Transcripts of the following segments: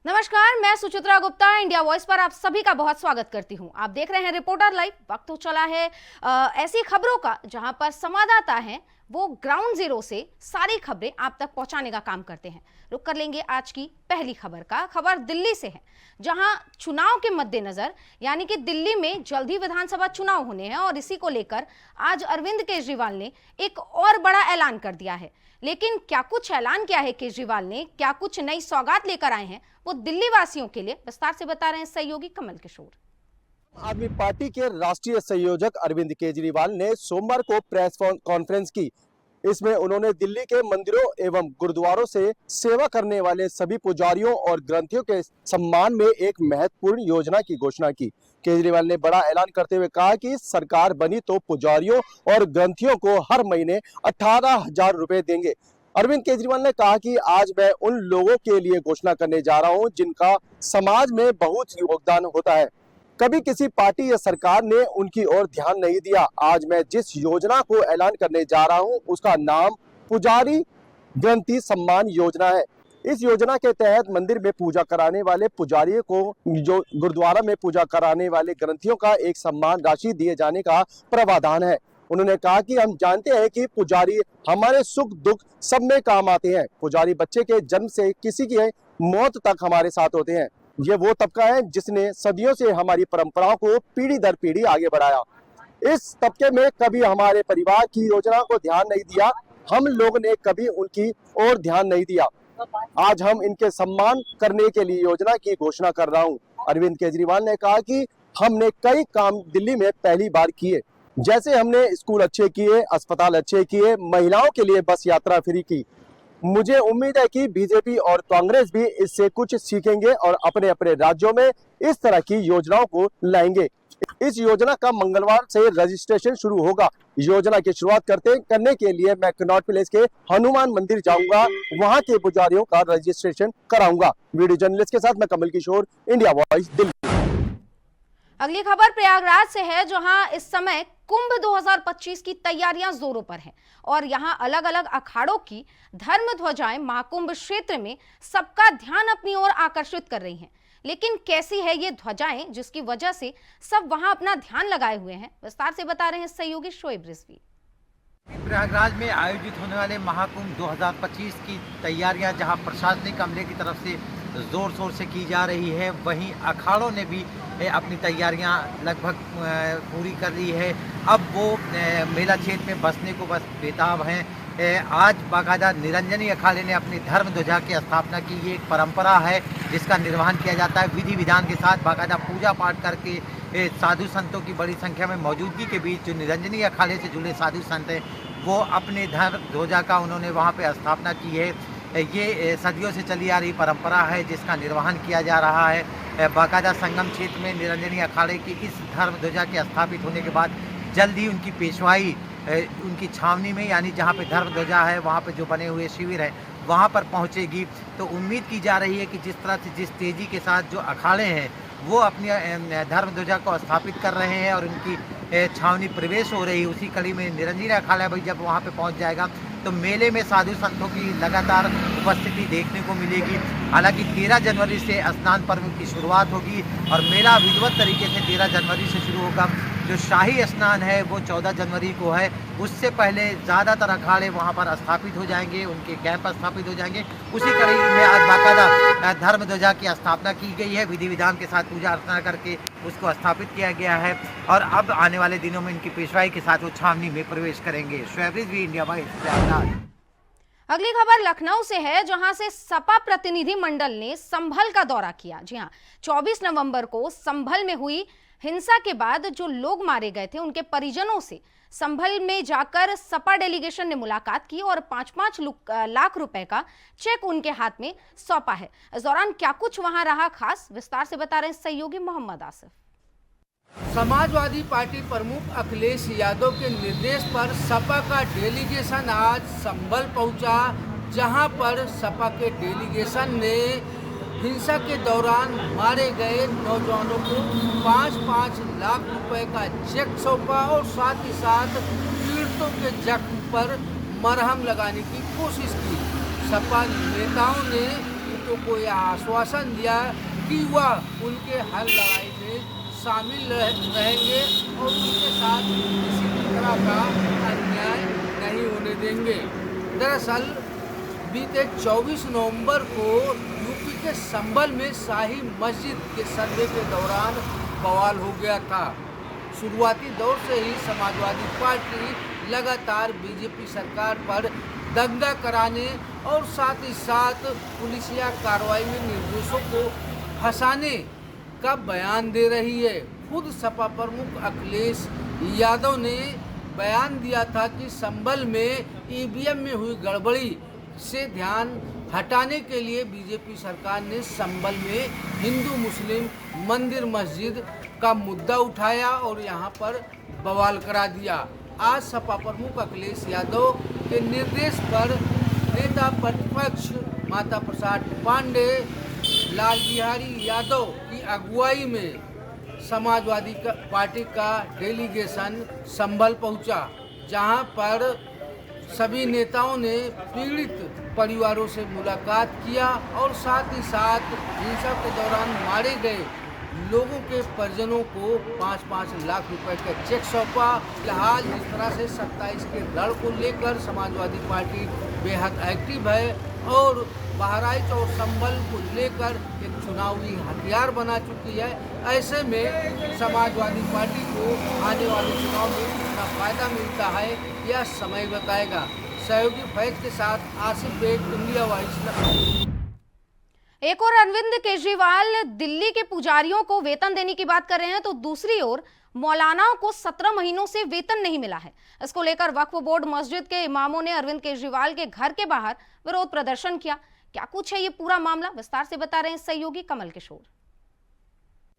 नमस्कार, मैं Suchitra Gupta India voice पर आप सभी का बहुत स्वागत करती हूं। आप देख रहे हैं रिपोर्टर लाइव। वक्त तो चला है ऐसी खबरों का जहां पर संवाददाता हैं वो ग्राउंड जीरो से सारी खबरें आप तक पहुंचाने का काम करते हैं। रुक कर लेंगे आज की पहली खबर का। खबर दिल्ली से है, जहां चुनाव के मद्देनजर यानी कि दिल्ली में जल्द ही विधानसभा चुनाव होने हैं और इसी को लेकर आज अरविंद केजरीवाल ने एक और बड़ा ऐलान कर दिया है। लेकिन क्या कुछ ऐलान किया है केजरीवाल ने, क्या कुछ नई सौगात लेकर आए हैं, वो दिल्ली वासियों के लिए विस्तार से बता रहे हैं सहयोगी कमल किशोर। आम आदमी पार्टी के राष्ट्रीय संयोजक अरविंद केजरीवाल ने सोमवार को प्रेस कॉन्फ्रेंस की। इसमें उन्होंने दिल्ली के मंदिरों एवं गुरुद्वारों से सेवा करने वाले सभी पुजारियों और ग्रंथियों के सम्मान में एक महत्वपूर्ण योजना की घोषणा की। केजरीवाल ने बड़ा ऐलान करते हुए कहा कि सरकार बनी तो पुजारियों और ग्रंथियों को हर महीने 18,000 रुपए देंगे। अरविंद केजरीवाल ने कहा कि आज मैं उन लोगों के लिए घोषणा करने जा रहा हूं जिनका समाज में बहुत योगदान होता है। कभी किसी पार्टी या सरकार ने उनकी ओर ध्यान नहीं दिया। आज मैं जिस योजना को ऐलान करने जा रहा हूं उसका नाम पुजारी ग्रंथि सम्मान योजना है। इस योजना के तहत मंदिर में पूजा कराने वाले पुजारियों को, जो गुरुद्वारा में पूजा कराने वाले ग्रंथियों का एक सम्मान राशि दिए जाने का प्रावधान है। उन्होंने कहा कि हम जानते हैं कि पुजारी हमारे सुख दुख सब में काम आते हैं। पुजारी बच्चे के जन्म से किसी की मौत तक हमारे साथ होते हैं। ये वो तबका है जिसने सदियों से हमारी परंपराओं को पीढ़ी दर पीढ़ी आगे बढ़ाया। इस तबके में कभी हमारे परिवार की योजना को ध्यान नहीं दिया, हम लोग ने कभी उनकी ओर ध्यान नहीं दिया। आज हम इनके सम्मान करने के लिए योजना की घोषणा कर रहा हूं। अरविंद केजरीवाल ने कहा कि हमने कई काम दिल्ली में पहली बार किए, जैसे हमने स्कूल अच्छे किए, अस्पताल अच्छे किए, महिलाओं के लिए बस यात्रा फ्री की। मुझे उम्मीद है कि बीजेपी और कांग्रेस भी इससे कुछ सीखेंगे और अपने अपने राज्यों में इस तरह की योजनाओं को लाएंगे। इस योजना का मंगलवार से रजिस्ट्रेशन शुरू होगा। योजना की शुरुआत करने के लिए मैं कनॉट प्लेस के हनुमान मंदिर जाऊंगा, वहां के पुजारियों का रजिस्ट्रेशन कराऊंगा। वीडियो जर्नलिस्ट के साथ मैं कमल किशोर, इंडिया वॉइस, दिल्ली। अगली खबर प्रयागराज से है, जहां इस समय कुंभ 2025 की तैयारियां जोरों पर हैं और यहां अलग अलग अखाड़ों की धर्म ध्वजाएं महाकुंभ क्षेत्र में सबका ध्यान अपनी ओर आकर्षित कर रही हैं। लेकिन कैसी है ये ध्वजाएं जिसकी वजह से सब वहां अपना ध्यान लगाए हुए हैं, विस्तार से बता रहे हैं सहयोगी शोएब रिजवी। प्रयागराज में आयोजित होने वाले महाकुंभ 2025 की तैयारियां जहां प्रशासनिक अमले की तरफ से जोर शोर से की जा रही है, वहीं अखाड़ों ने भी अपनी तैयारियां लगभग पूरी कर ली है। अब वो मेला क्षेत्र में बसने को बस बेताब हैं। आज बाकायदा निरंजनी अखाड़े ने अपनी धर्म ध्वजा की स्थापना की। ये एक परंपरा है जिसका निर्वहन किया जाता है विधि विधान के साथ, बाकायदा पूजा पाठ करके। साधु संतों की बड़ी संख्या में मौजूदगी के बीच जो निरंजनी अखाड़े से जुड़े साधु संत हैं वो अपने धर्म ध्वजा का उन्होंने वहाँ पे स्थापना की है। ये सदियों से चली आ रही परंपरा है जिसका निर्वहन किया जा रहा है। बाकायदा संगम क्षेत्र में निरंजनी अखाड़े की इस धर्म ध्वजा के स्थापित होने के बाद जल्द ही उनकी पेशवाई उनकी छावनी में, यानी जहाँ पे धर्म ध्वजा है वहाँ पे जो बने हुए शिविर हैं वहाँ पर पहुँचेगी। तो उम्मीद की जा रही है कि जिस तरह से जिस तेज़ी के साथ जो अखाड़े हैं वो अपनी धर्म ध्वजा को स्थापित कर रहे हैं और उनकी छावनी प्रवेश हो रही है, उसी कड़ी में निरंजनी अखाड़ा भाई जब वहाँ पे पहुँच जाएगा तो मेले में साधु संतों की लगातार उपस्थिति देखने को मिलेगी। हालांकि 13 जनवरी से स्नान पर्व की शुरुआत होगी और मेला विधिवत तरीके से 13 जनवरी से शुरू होगा। जो शाही स्नान है वो 14 जनवरी को है। उससे पहले ज़्यादातर अखाड़े वहाँ पर स्थापित हो जाएंगे, उनके कैंप स्थापित हो जाएंगे। उसी कड़ी में आज बाकायदा धर्म ध्वजा की स्थापना की गई है, विधि विधान के साथ पूजा अर्चना करके उसको स्थापित किया गया है और अब आने वाले दिनों में इनकी पेशवाई के साथ वो छावनी में प्रवेश करेंगे। Shoaib Rizvi, India voice, Prayagraj. अगली खबर लखनऊ से है, जहां से सपा प्रतिनिधि मंडल ने संभल का दौरा किया। जी हां, 24 नवंबर को संभल में हुई हिंसा के बाद जो लोग मारे गए थे उनके परिजनों से संभल में जाकर सपा डेलीगेशन ने मुलाकात की और 5-5 लाख रुपए का चेक उनके हाथ में सौंपा है। इस दौरान क्या कुछ वहां रहा खास, विस्तार से बता रहे हैं सहयोगी मोहम्मद आसिफ। समाजवादी पार्टी प्रमुख अखिलेश यादव के निर्देश पर सपा का डेलीगेशन आज संभल पहुंचा, जहां पर सपा के डेलीगेशन ने हिंसा के दौरान मारे गए नौजवानों को 5-5 लाख रुपए का चेक सौंपा और साथ ही साथ पीड़ितों के जख्म पर मरहम लगाने की कोशिश की। सपा नेताओं ने पीड़ितों को यह आश्वासन दिया कि वह उनके हर लड़ाई में शामिल रहेंगे और उनके साथ किसी भी तरह का अन्याय नहीं होने देंगे। दरअसल बीते 24 नवंबर को यूपी के संभल में शाही मस्जिद के सर्वे के दौरान बवाल हो गया था। शुरुआती दौर से ही समाजवादी पार्टी लगातार बीजेपी सरकार पर दंगा कराने और साथ ही साथ पुलिसिया कार्रवाई में निर्दोषों को फंसाने का बयान दे रही है। खुद सपा प्रमुख अखिलेश यादव ने बयान दिया था कि संभल में ईवीएम में हुई गड़बड़ी से ध्यान हटाने के लिए बीजेपी सरकार ने संभल में हिंदू मुस्लिम मंदिर मस्जिद का मुद्दा उठाया और यहां पर बवाल करा दिया। आज सपा प्रमुख अखिलेश यादव के निर्देश पर नेता प्रतिपक्ष माता प्रसाद पांडे लाल बिहारी यादव की अगुवाई में समाजवादी पार्टी का डेलीगेशन संभल पहुंचा, जहां पर सभी नेताओं ने पीड़ित परिवारों से मुलाकात किया और साथ ही साथ हिंसा के दौरान मारे गए लोगों के परिजनों को 5-5 लाख रुपए का चेक सौंपा। फिलहाल जिस तरह से 27 के रण को लेकर समाजवादी पार्टी बेहद एक्टिव है और बहराइच और संभल को लेकर एक चुनावी हथियार बना चुकी है, ऐसे में समाजवादी पार्टी को आने वाले चुनाव में कितना फायदा मिलता है यह समय बताएगा। सहयोगी फैज के साथ आसिफ बेग, इंडिया वॉइस। एक और अरविंद केजरीवाल दिल्ली के पुजारियों को वेतन देने की बात कर रहे हैं, तो दूसरी ओर मौलानाओं को 17 महीनों से वेतन नहीं मिला है। इसको लेकर वक्फ बोर्ड मस्जिद के इमामों ने अरविंद केजरीवाल के घर के बाहर विरोध प्रदर्शन किया। क्या कुछ है ये पूरा मामला, विस्तार से बता रहे हैं सहयोगी कमल किशोर।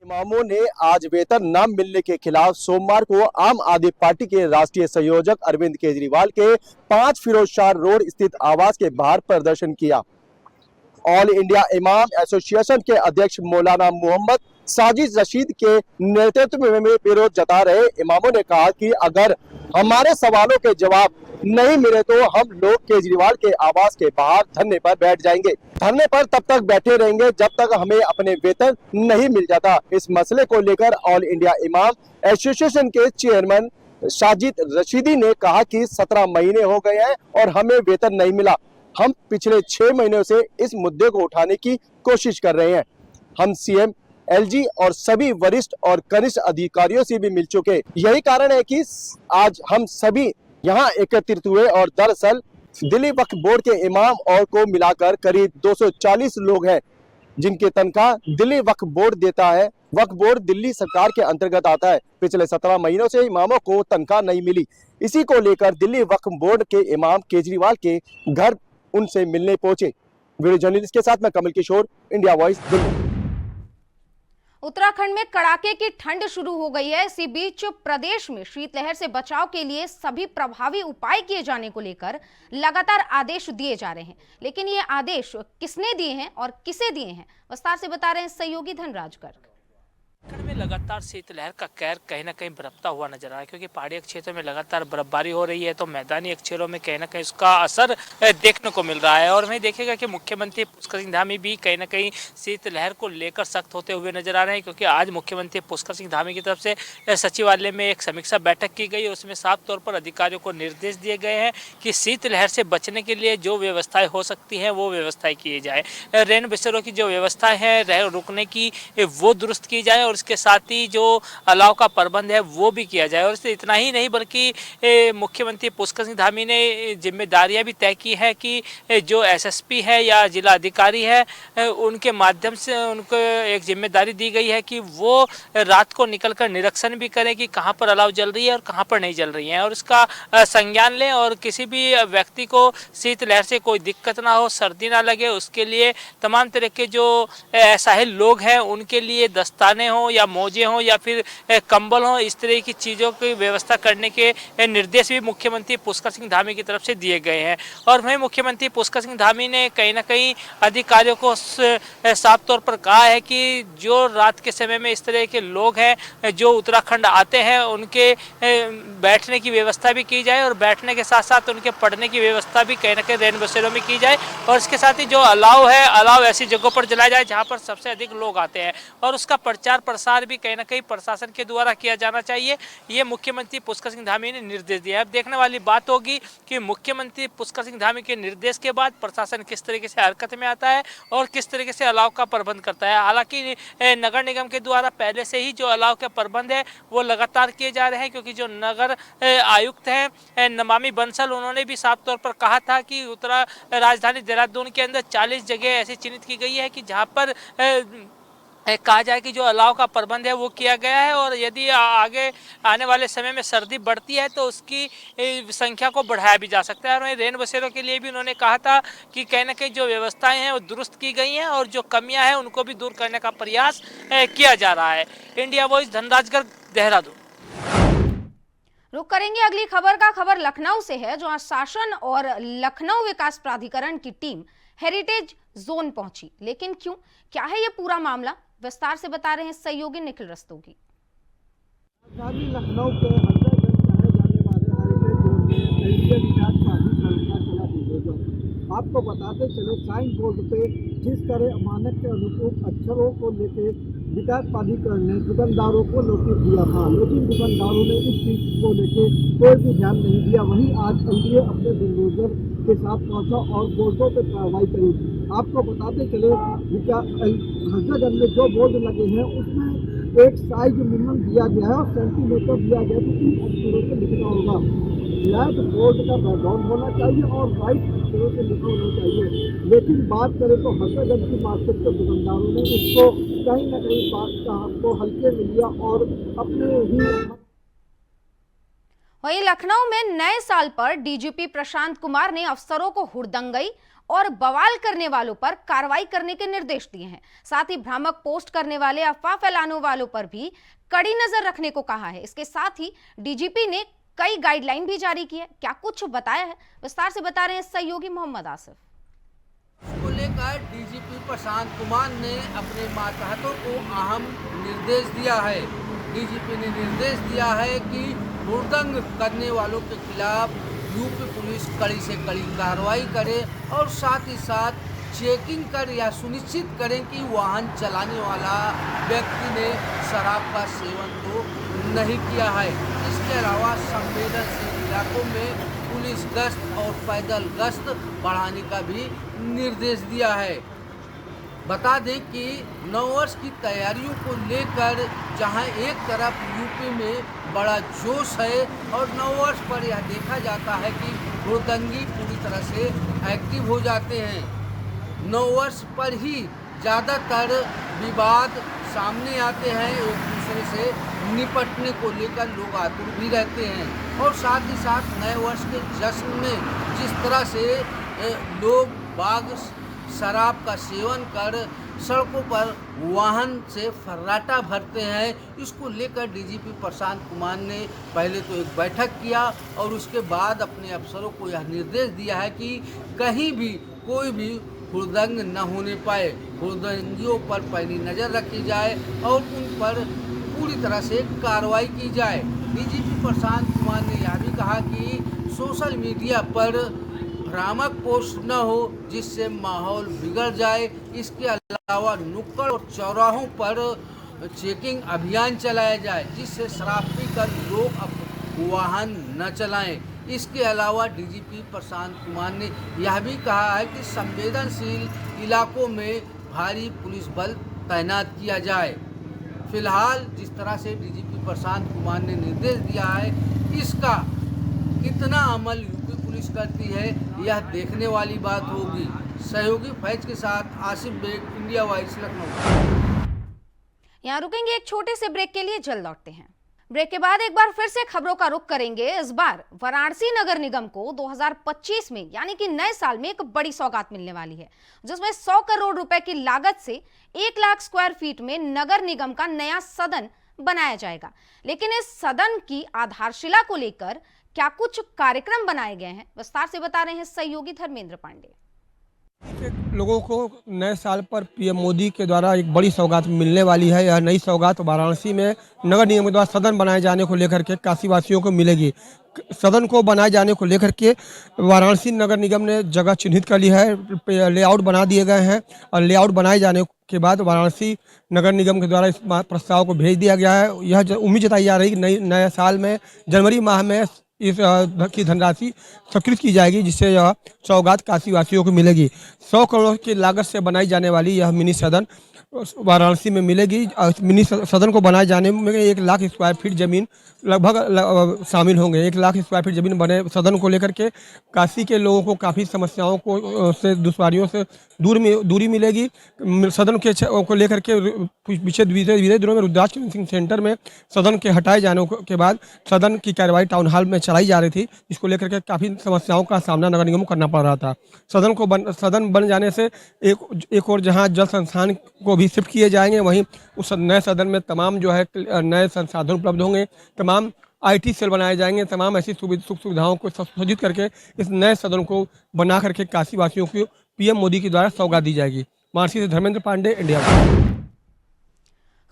इमामों ने आज वेतन न मिलने के खिलाफ सोमवार को आम आदमी पार्टी के राष्ट्रीय संयोजक अरविंद केजरीवाल के 5 फिरोजशाह रोड स्थित आवास के बाहर प्रदर्शन किया। ऑल इंडिया इमाम एसोसिएशन के अध्यक्ष मौलाना मोहम्मद साजिद रशीद के नेतृत्व में विरोध जता रहे इमामों ने कहा कि अगर हमारे सवालों के जवाब नहीं मिले तो हम लोग केजरीवाल के आवास के बाहर धरने पर बैठ जाएंगे। धरने पर तब तक बैठे रहेंगे जब तक हमें अपने वेतन नहीं मिल जाता। इस मसले को लेकर ऑल इंडिया इमाम एसोसिएशन के चेयरमैन साजिद रशीदी ने कहा कि 17 महीने हो गए हैं और हमें वेतन नहीं मिला। हम पिछले 6 महीनों से इस मुद्दे को उठाने की कोशिश कर रहे हैं। हम सीएम, एलजी और सभी वरिष्ठ और कनिष्ठ अधिकारियों से भी मिल चुके। यही कारण है कि आज हम सभी यहाँ एकत्रित हुए और दरअसल दिल्ली वक्फ बोर्ड के इमाम और को मिलाकर करीब 240 लोग हैं जिनकी तनख्वाह दिल्ली वक्फ बोर्ड देता है। वक्फ बोर्ड दिल्ली सरकार के अंतर्गत आता है। पिछले 17 महीनों से इमामों को तनख्वाह नहीं मिली। इसी को लेकर दिल्ली वक्फ बोर्ड के इमाम केजरीवाल के घर उनसे मिलने पहुंचे। वीडियो जर्नलिस्ट के साथ मैं कमल किशोर, इंडिया वॉइस, दिल्ली। उत्तराखंड में कड़ाके की ठंड शुरू हो गई है। इसी बीच प्रदेश में शीतलहर से बचाव के लिए सभी प्रभावी उपाय किए जाने को लेकर लगातार आदेश दिए जा रहे हैं, लेकिन ये आदेश किसने दिए हैं और किसे दिए हैं, विस्तार से बता रहे हैं सहयोगी धनराज गर्ग। उत्तराखंड में लगातार शीतलहर का कहर कहीं ना कहीं बरपता हुआ नजर आ रहा है, क्योंकि पहाड़ी क्षेत्रों में लगातार बर्फबारी हो रही है तो मैदानी क्षेत्रों में कहीं ना कहीं उसका असर देखने को मिल रहा है। और वहीं देखेगा कि मुख्यमंत्री पुष्कर सिंह धामी भी कहीं ना कहीं शीतलहर को लेकर सख्त होते हुए नजर आ रहे हैं, क्योंकि आज मुख्यमंत्री पुष्कर सिंह धामी की तरफ से सचिवालय में एक समीक्षा बैठक की गई। उसमें साफ तौर पर अधिकारियों को निर्देश दिए गए हैं कि शीतलहर से बचने के लिए जो व्यवस्थाएं हो सकती हैं वो व्यवस्थाएं की जाए। रेन बसेरों की जो व्यवस्थाएं हैं रुकने की वो दुरुस्त की जाए और इसके साथ ही जो अलाव का प्रबंध है वो भी किया जाए। और इससे इतना ही नहीं बल्कि मुख्यमंत्री पुष्कर सिंह धामी ने जिम्मेदारियां भी तय की है कि जो एसएसपी है या जिला अधिकारी है उनके माध्यम से उनको एक जिम्मेदारी दी गई है कि वो रात को निकलकर निरीक्षण भी करें कि कहां पर अलाव जल रही है और कहां पर नहीं जल रही है, और इसका संज्ञान लें और किसी भी व्यक्ति को शीतलहर से कोई दिक्कत ना हो, सर्दी ना लगे, उसके लिए तमाम तरह के जो असहाय लोग हैं उनके लिए दस्ताने हों या मोजे हों या फिर कंबल हों, इस तरह की चीज़ों की व्यवस्था करने के निर्देश भी मुख्यमंत्री पुष्कर सिंह धामी की तरफ से दिए गए हैं। और वहीं मुख्यमंत्री पुष्कर सिंह धामी ने कहीं ना कहीं अधिकारियों को साफ तौर पर कहा है कि जो रात के समय में इस तरह के लोग हैं जो उत्तराखंड आते हैं उनके बैठने की व्यवस्था भी की जाए और बैठने के साथ साथ उनके पढ़ने की व्यवस्था भी कहीं ना कहीं रैन बसेरों में की जाए। और इसके साथ ही जो अलाव ऐसी जगहों पर जलाया जाए जहां पर सबसे अधिक लोग आते हैं और उसका प्रचार प्रसार भी कहीं ना कहीं प्रशासन के द्वारा किया जाना चाहिए। ये मुख्यमंत्री पुष्कर सिंह धामी ने निर्देश दिया है। अब देखने वाली बात होगी कि मुख्यमंत्री पुष्कर सिंह धामी के निर्देश के बाद प्रशासन किस तरीके से हरकत में आता है और किस तरीके से अलाव का प्रबंध करता है। हालांकि नगर निगम के द्वारा पहले से ही जो अलाव के प्रबंध है वो लगातार किए जा रहे हैं, क्योंकि जो नगर आयुक्त हैं नमामि बंसल, उन्होंने भी साफ तौर पर कहा था कि उत्तरा राजधानी देहरादून के अंदर 40 जगह ऐसी चिन्हित की गई है कि जहां पर कहा जाए कि जो अलाव का प्रबंध है वो किया गया है और यदि आगे आने वाले समय में सर्दी बढ़ती है तो उसकी संख्या को बढ़ाया भी जा सकता है। और वहीं रैन बसेरों के लिए भी उन्होंने कहा था कि कहीं ना कहीं जो व्यवस्थाएं हैं वो दुरुस्त की गई हैं और जो कमियां हैं उनको भी दूर करने का प्रयास किया जा रहा है। India voice, Dhanraj Garg, Dehradun. रुक करेंगे अगली खबर का। खबर लखनऊ से है, जहां शासन और लखनऊ विकास प्राधिकरण की टीम हेरिटेज जोन पहुंची। लेकिन क्यों, क्या है ये पूरा मामला, विस्तार से बता रहे हैं सहयोगी निखिल रस्तोगी। राजधानी लखनऊ के अंतर्गत जाने वाले हेरिटेज जोन में केंद्रीय विकास प्राधिकरण का चला विरोध। आपको बताते चले, साइन बोर्ड पे जिस तरह मानक के अनुरूप अक्षरों को लेकर विकास प्राधिकरण ने दुकानदारों को नोटिस दिया था, लेकिन दुकानदारों ने इस चीज को लेकर कोई भी ध्यान नहीं दिया। वहीं आज एनडीए अपने बुलडोजर के साथ पहुंचा और बोर्डों पर कार्रवाई करी। आपको बताते चले, हजरतगंज में जो बोर्ड लगे हैं उसमें एक साइज मिनिमम दिया गया है और सेंटीमीटर दिया गया है कि 3 अक्षरों से लिखना होगा। ब्लैक बोर्ड का बैकग्राउंड होना चाहिए और वाइट अक्षरों से लिखा होना चाहिए। लेकिन बात करें तो हजरतगंज की मार्केट के दुकानदारों ने इसको कहीं ना कहीं बात को हल्के में लिया और अपने ही। वहीं लखनऊ में नए साल पर डीजीपी प्रशांत कुमार ने अफसरों को हुड़दंगई और बवाल करने वालों पर कार्रवाई करने के निर्देश दिए हैं। साथ ही भ्रामक पोस्ट करने वाले, अफवाह फैलाने वालों पर भी कड़ी नजर रखने को कहा है। इसके साथ ही डीजीपी ने कई गाइडलाइन भी जारी की है। क्या कुछ बताया है, विस्तार से बता रहे हैं सहयोगी मोहम्मद आसिफ। इसको लेकर डीजीपी प्रशांत कुमार ने अपने मातहतों को अहम निर्देश दिया है। डीजीपी ने निर्देश दिया है कि हुड़दंग करने वालों के खिलाफ यूपी पुलिस कड़ी से कड़ी कार्रवाई करे और साथ ही साथ चेकिंग कर या सुनिश्चित करें कि वाहन चलाने वाला व्यक्ति ने शराब का सेवन तो नहीं किया है। इसके अलावा संवेदनशील इलाकों में पुलिस गश्त और पैदल गश्त बढ़ाने का भी निर्देश दिया है। बता दें कि नववर्ष की तैयारियों को लेकर जहां एक तरफ यूपी में बड़ा जोश है और नववर्ष पर यह देखा जाता है कि हुड़दंगी पूरी तरह से एक्टिव हो जाते हैं। नववर्ष पर ही ज़्यादातर विवाद सामने आते हैं, एक दूसरे से निपटने को लेकर लोग आतुर भी रहते हैं। और साथ ही साथ नए वर्ष के जश्न में जिस तरह से लोग बाग शराब का सेवन कर सड़कों पर वाहन से फर्राटा भरते हैं, इसको लेकर डीजीपी प्रशांत कुमार ने पहले तो एक बैठक किया और उसके बाद अपने अफसरों को यह निर्देश दिया है कि कहीं भी कोई भी हुड़दंग न होने पाए। हुड़दंगियों पर पैनी नज़र रखी जाए और उन पर पूरी तरह से कार्रवाई की जाए। डीजीपी प्रशांत कुमार ने यह भी कहा कि सोशल मीडिया पर भ्रामक पोस्ट न हो जिससे माहौल बिगड़ जाए। इसके अलावा नुक्कड़ और चौराहों पर चेकिंग अभियान चलाया जाए जिससे शराब पीकर लोग वाहन न चलाएं। इसके अलावा डीजीपी प्रशांत कुमार ने यह भी कहा है कि संवेदनशील इलाकों में भारी पुलिस बल तैनात किया जाए। फिलहाल जिस तरह से डीजीपी प्रशांत कुमार ने निर्देश दिया है, इसका कितना अमल यूपी पुलिस करती है यह देखने वाली बात होगी। सहयोगी फैज के साथ आसिफ बेग, इंडिया वॉइस, लखनऊ। यहाँ रुकेंगे एक छोटे से ब्रेक के लिए, जल्द लौटते हैं। ब्रेक के बाद एक बार फिर से खबरों का रुख करेंगे। इस बार वाराणसी नगर निगम को 2025 में यानी कि नए साल में एक बड़ी सौगात मिलने वाली है, जिसमें 100 करोड़ रुपए की लागत से 1 लाख स्क्वायर फीट में नगर निगम का नया सदन बनाया जाएगा। लेकिन इस सदन की आधारशिला को लेकर क्या कुछ कार्यक्रम बनाए गए हैं, विस्तार से बता रहे हैं सहयोगी धर्मेंद्र पांडे। लोगों को नए साल पर पीएम मोदी के द्वारा एक बड़ी सौगात मिलने वाली है। यह नई सौगात वाराणसी में नगर निगम के द्वारा सदन बनाए जाने को लेकर के काशीवासियों को मिलेगी। सदन को बनाए जाने को लेकर के वाराणसी नगर निगम ने जगह चिन्हित कर ली है, लेआउट बना दिए गए हैं और लेआउट बनाए जाने के बाद वाराणसी नगर निगम के द्वारा इस प्रस्ताव को भेज दिया गया है। यह उम्मीद जताई जा रही है कि नए साल में जनवरी माह में इस की धनराशि स्वीकृत की जाएगी, जिससे यह सौगात काशीवासियों को मिलेगी। 100 करोड़ की लागत से बनाई जाने वाली यह मिनी सदन वाराणसी में मिलेगी। मिनी सदन को बनाए जाने में 1 लाख स्क्वायर फीट जमीन लगभग शामिल होंगे। 1 लाख स्क्वायर फीट जमीन बने सदन को लेकर के काशी के लोगों को काफ़ी समस्याओं को से दुश्वारियों से दूरी मिलेगी। सदन को लेकर के पीछे धीरे दिनों में रुद्राक्ष कन्वेंशन सेंटर में सदन के हटाए जाने के बाद सदन की कार्रवाई टाउन हॉल में चलाई जा रही थी, जिसको लेकर के काफ़ी समस्याओं का सामना नगर निगम को करना पड़ रहा था। सदन बन जाने से एक और जहां जल संस्थान को भी शिफ्ट किए जाएंगे, वहीं उस नए सदन में तमाम जो है नए संसाधन उपलब्ध होंगे, तमाम IT सेल बनाए जाएंगे, तमाम ऐसी सुख सुविधाओं को सुसज्जित करके इस नए सदन को बना करके काशीवासियों को पीएम मोदी के द्वारा सौगात दी जाएगी। वाराणसी से धर्मेंद्र पांडे, इंडिया।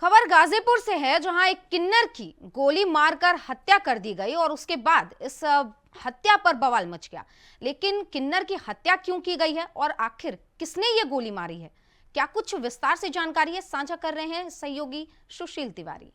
खबर गाजीपुर से है, जहां एक किन्नर की गोली मारकर हत्या कर दी गई और उसके बाद इस हत्या पर बवाल मच गया। लेकिन किन्नर की हत्या क्यों की गई है और आखिर किसने ये गोली मारी है, क्या कुछ विस्तार से जानकारी है, साझा कर रहे हैं सहयोगी सुशील तिवारी।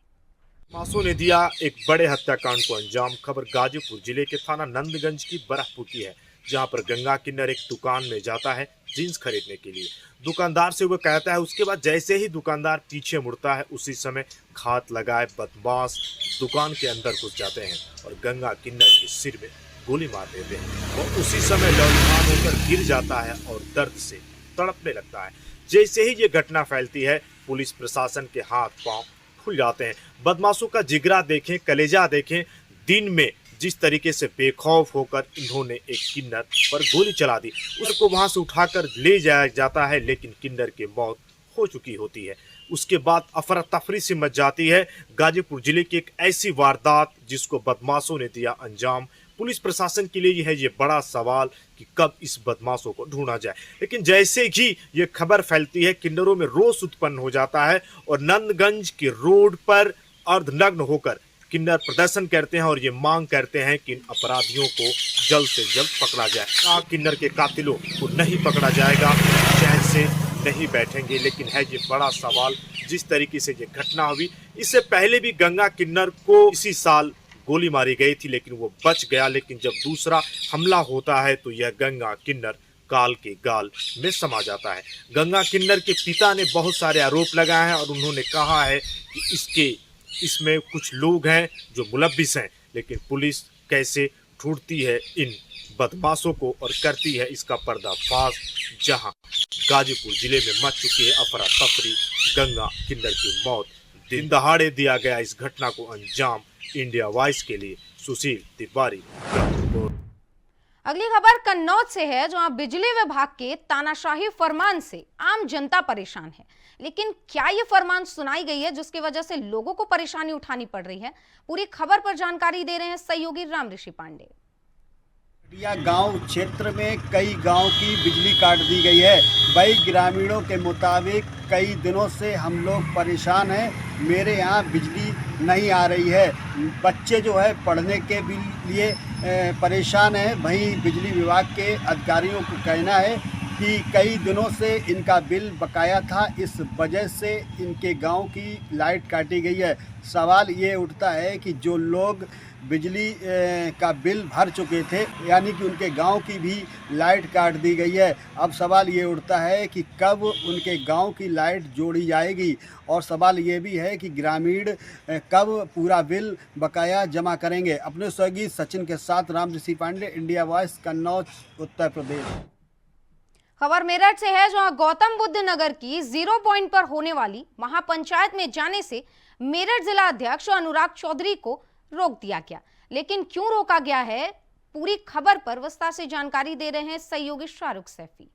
बदमाशों ने दिया एक बड़े हत्याकांड को अंजाम। खबर गाजीपुर जिले के थाना नंदगंज की बरहपुर की है, जहां पर गंगा किन्नर एक दुकान में जाता है जींस खरीदने के लिए। दुकानदार से वो कहता है, उसके बाद जैसे ही दुकानदार पीछे मुड़ता है, उसी समय घात लगाए बदमाश दुकान के अंदर घुस जाते हैं और गंगा किन्नर के सिर में गोली मार देते हैं। वो उसी समय लौटमान होकर गिर जाता है और दर्द से तड़पने लगता है। जैसे ही ये घटना फैलती है, पुलिस प्रशासन के हाथ पांव खुल जाते हैं। बदमाशों का जिगरा देखें, कलेजा देखें। दिन में जिस तरीके से बेखौफ होकर इन्होंने एक किन्नर पर गोली चला दी, उसको वहां से उठाकर ले जाया जाता है, लेकिन किन्नर की मौत हो चुकी होती है। उसके बाद अफरा तफरी से मच जाती है। गाजीपुर जिले की एक ऐसी वारदात जिसको बदमाशों ने दिया अंजाम। पुलिस प्रशासन के लिए है ये बड़ा सवाल कि कब इस बदमाशों को ढूंढा जाए। लेकिन जैसे ही ये खबर फैलती है, किन्नरों में रोष उत्पन्न हो जाता है और नंदगंज के रोड पर अर्धनग्न होकर किन्नर प्रदर्शन करते हैं और ये मांग करते हैं कि इन अपराधियों को जल्द से जल्द पकड़ा जाए। किन्नर के कातिलों को नहीं पकड़ा जाएगा, चैन से नहीं बैठेंगे। लेकिन है ये बड़ा सवाल, जिस तरीके से ये घटना हुई, इससे पहले भी गंगा किन्नर को इसी साल गोली मारी गई थी, लेकिन वो बच गया। लेकिन जब दूसरा हमला होता है तो यह गंगा किन्नर काल के गाल में समा जाता है। गंगा किन्नर के पिता ने बहुत सारे आरोप लगाए हैं और उन्होंने कहा है कि इसमें कुछ लोग हैं जो मुलव्विस हैं। लेकिन पुलिस कैसे ढूंढती है इन बदमाशों को और करती है इसका पर्दाफाश, जहां गाजीपुर जिले में मच चुकी है अफरा तफरी। गंगा किन्नर की मौत, दिन दहाड़े दिया गया इस घटना को अंजाम। इंडिया वॉइस के लिए सुशील तिवारी। अगली खबर कन्नौज से है, जहां बिजली विभाग के तानाशाही फरमान से आम जनता परेशान है। लेकिन क्या ये फरमान सुनाई गई है जिसकी वजह से लोगों को परेशानी उठानी पड़ रही है? पूरी खबर पर जानकारी दे रहे हैं सहयोगी राम ऋषि पांडे। गांव क्षेत्र में कई गांव की बिजली काट दी गई है। वही ग्रामीणों के मुताबिक कई दिनों से हम लोग परेशान हैं। मेरे यहाँ बिजली नहीं आ रही है, बच्चे जो है पढ़ने के लिए परेशान हैं। वहीं बिजली विभाग के अधिकारियों को कहना है कि कई दिनों से इनका बिल बकाया था, इस वजह से इनके गांव की लाइट काटी गई है। सवाल ये उठता है कि जो लोग बिजली का बिल भर चुके थे, यानी कि उनके गांव की भी लाइट काट दी गई है। अब सवाल ये उठता है कि कब उनके गांव की लाइट जोड़ी जाएगी, और सवाल ये भी है कि ग्रामीण कब पूरा बिल बकाया जमा करेंगे। अपने सहयोगी सचिन के साथ राम ऋषि पांडे, इंडिया वॉइस, कन्नौज, उत्तर प्रदेश। खबर मेरठ से है, जहां गौतम बुद्ध नगर की 0 पॉइंट पर होने वाली महापंचायत में जाने से मेरठ जिला अध्यक्ष अनुराग चौधरी को रोक दिया गया। लेकिन क्यों रोका गया है, पूरी खबर पर विस्तार से जानकारी दे रहे हैं सहयोगी शाहरुख सैफी।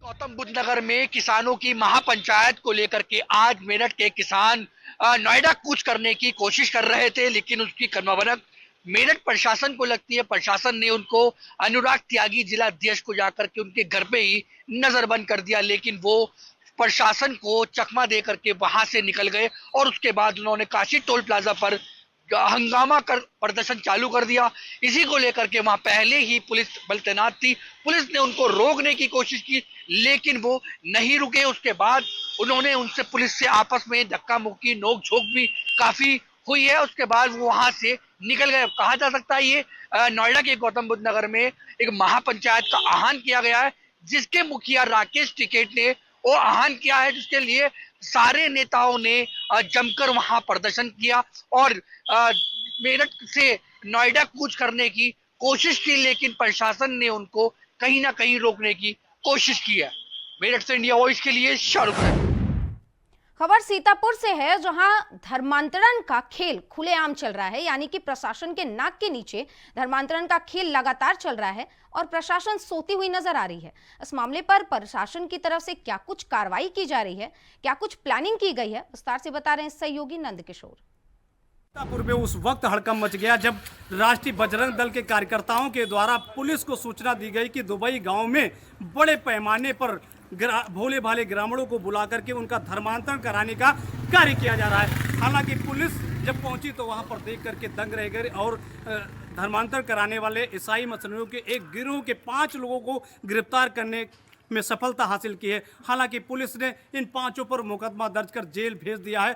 गौतम बुद्ध नगर में किसानों की महापंचायत को लेकर के आज मेरठ के किसान नोएडा कूच करने की कोशिश कर रहे थे, लेकिन उसकी कर्मभनक मेरठ प्रशासन को लगती है। प्रशासन ने उनको अनुराग त्यागी जिला अध्यक्ष को जाकर के उनके घर पे ही नजरबंद कर दिया, लेकिन वो प्रशासन को चकमा दे करके वहां से निकल गए और उसके बाद उन्होंने काशी टोल प्लाजा पर हंगामा कर प्रदर्शन चालू कर दिया। इसी को लेकर के वहां पहले ही पुलिस बल तैनात थी। पुलिस ने उनको रोकने की कोशिश की, लेकिन वो नहीं रुके। उसके बाद उन्होंने उनसे पुलिस से आपस में धक्का मुक्की नोक-झोंक भी काफी हुई है। उसके बाद वो वहां से निकल गए। कहा जा सकता है ये नोएडा के गौतम बुद्ध नगर में एक महापंचायत का आह्वान किया गया है, जिसके मुखिया राकेश टिकैत ने वो आह्वान किया है, जिसके लिए सारे नेताओं ने जमकर वहां प्रदर्शन किया और मेरठ से नोएडा कूच करने की कोशिश की, लेकिन प्रशासन ने उनको कहीं ना कहीं रोकने की कोशिश की है। मेरठ से इंडिया वॉइस के लिए शाहरुख। खबर सीतापुर से है, जहां धर्मांतरण का खेल खुलेआम चल रहा है, यानी कि प्रशासन के नाक के नीचे धर्मांतरण का खेल लगातार चल रहा है और प्रशासन सोती हुई नजर आ रही है। इस मामले पर प्रशासन की तरफ से क्या कुछ कार्रवाई की जा रही है, क्या कुछ प्लानिंग की गई है, विस्तार से बता रहे हैं सहयोगी नंद किशोर। सीतापुर में उस वक्त हड़कंप मच गया जब राष्ट्रीय बजरंग दल के कार्यकर्ताओं के द्वारा पुलिस को सूचना दी गई कि दुबई गांव में बड़े पैमाने पर भोले भाले ग्रामीणों को बुला करके उनका धर्मांतरण कराने का कार्य किया जा रहा है। हालांकि पुलिस जब पहुंची तो वहां पर देख करके दंग रह गए और धर्मांतरण कराने वाले ईसाई मिशनरियों के एक गिरोह के 5 लोगों को गिरफ्तार करने में सफलता हासिल की है। हालांकि पुलिस ने इन 5 पर मुकदमा दर्ज कर जेल भेज दिया है।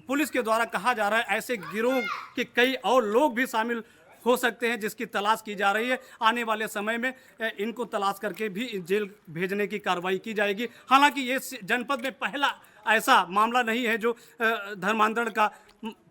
पुलिस के द्वारा कहा जा रहा है ऐसे गिरोह के कई और लोग भी शामिल हो सकते हैं, जिसकी तलाश की जा रही है। आने वाले समय में इनको तलाश करके भी जेल भेजने की कार्रवाई की जाएगी। हालांकि ये जनपद में पहला ऐसा मामला नहीं है जो धर्मांतरण का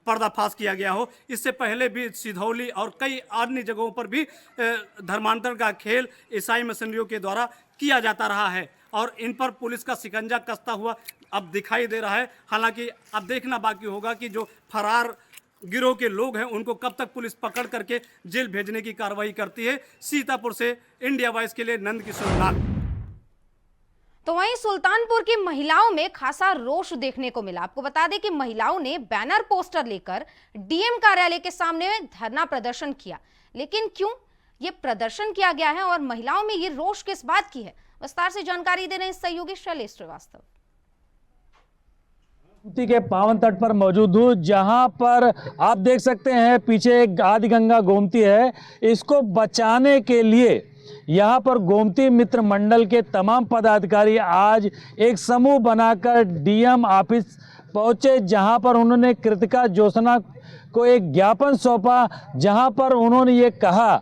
पर्दाफाश किया गया हो। इससे पहले भी सिधौली और कई अन्य जगहों पर भी धर्मांतरण का खेल ईसाई मिशनरियों के द्वारा किया जाता रहा है और इन पर पुलिस का शिकंजा कसता हुआ अब दिखाई दे रहा है। हालांकि अब देखना बाकी होगा कि जो फरार गिरोह के लोग हैं उनको कब तक पुलिस पकड़ करके जेल भेजने की कार्रवाई करती है। सीतापुर से इंडिया वॉइस के लिए नंद किशोर लाल। तो वहीं सुल्तानपुर की महिलाओं में खासा रोष देखने को मिला। आपको बता दें कि महिलाओं ने बैनर पोस्टर लेकर डीएम कार्यालय के सामने धरना प्रदर्शन किया। लेकिन क्यों ये प्रदर्शन किया गया है और महिलाओं में ये रोष किस बात की है, विस्तार से जानकारी दे रहे हैं सहयोगी शैलेश श्रीवास्तव। गोमती के पावन तट पर मौजूद हूँ, जहाँ पर आप देख सकते हैं पीछे एक आदि गंगा गोमती है। इसको बचाने के लिए यहाँ पर गोमती मित्र मंडल के तमाम पदाधिकारी आज एक समूह बनाकर डीएम ऑफिस पहुँचे, जहाँ पर उन्होंने कृतिका जोशना को एक ज्ञापन सौंपा, जहाँ पर उन्होंने ये कहा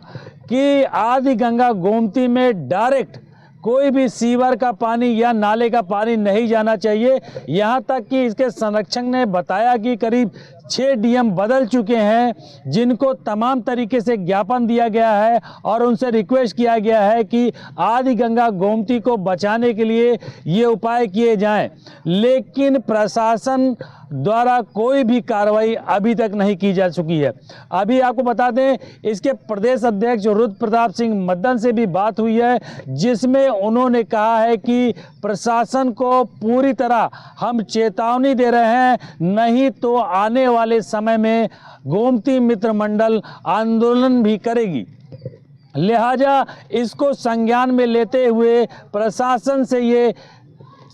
कि आदि गंगा गोमती में डायरेक्ट कोई भी सीवर का पानी या नाले का पानी नहीं जाना चाहिए। यहाँ तक कि इसके संरक्षक ने बताया कि करीब 6 डीएम बदल चुके हैं, जिनको तमाम तरीके से ज्ञापन दिया गया है और उनसे रिक्वेस्ट किया गया है कि आदि गंगा गोमती को बचाने के लिए ये उपाय किए जाएं। लेकिन प्रशासन द्वारा कोई भी कार्रवाई अभी तक नहीं की जा चुकी है। अभी आपको बता दें, इसके प्रदेश अध्यक्ष रुद्र प्रताप सिंह मद्दन से भी बात हुई है, जिसमें उन्होंने कहा है कि प्रशासन को पूरी तरह हम चेतावनी दे रहे हैं, नहीं तो आने वाले समय में गोमती मित्र मंडल आंदोलन भी करेगी। लिहाजा इसको संज्ञान में लेते हुए प्रशासन से ये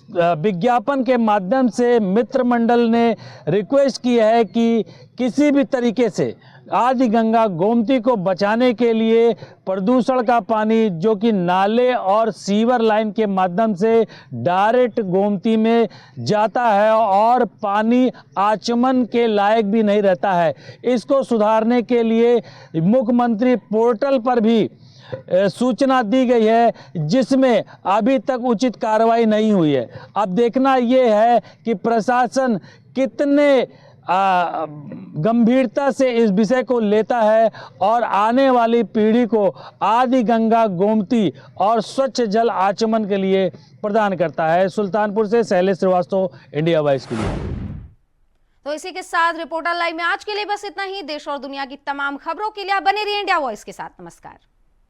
विज्ञापन के माध्यम से मित्र मंडल ने रिक्वेस्ट की है कि किसी भी तरीके से आदि गंगा गोमती को बचाने के लिए प्रदूषण का पानी जो कि नाले और सीवर लाइन के माध्यम से डायरेक्ट गोमती में जाता है और पानी आचमन के लायक भी नहीं रहता है, इसको सुधारने के लिए मुख्यमंत्री पोर्टल पर भी सूचना दी गई है, जिसमें अभी तक उचित कार्रवाई नहीं हुई है। अब देखना ये है कि प्रशासन कितने गंभीरता से इस विषय को लेता है और आने वाली पीढ़ी को आदि गंगा गोमती और स्वच्छ जल आचमन के लिए प्रदान करता है। सुल्तानपुर से शैलेश श्रीवास्तव, इंडिया वॉइस के लिए। तो इसी के साथ रिपोर्टर लाइव में आज के लिए बस इतना ही। देश और दुनिया की तमाम खबरों के लिए आप बने रहिए इंडिया वॉइस के साथ। नमस्कार।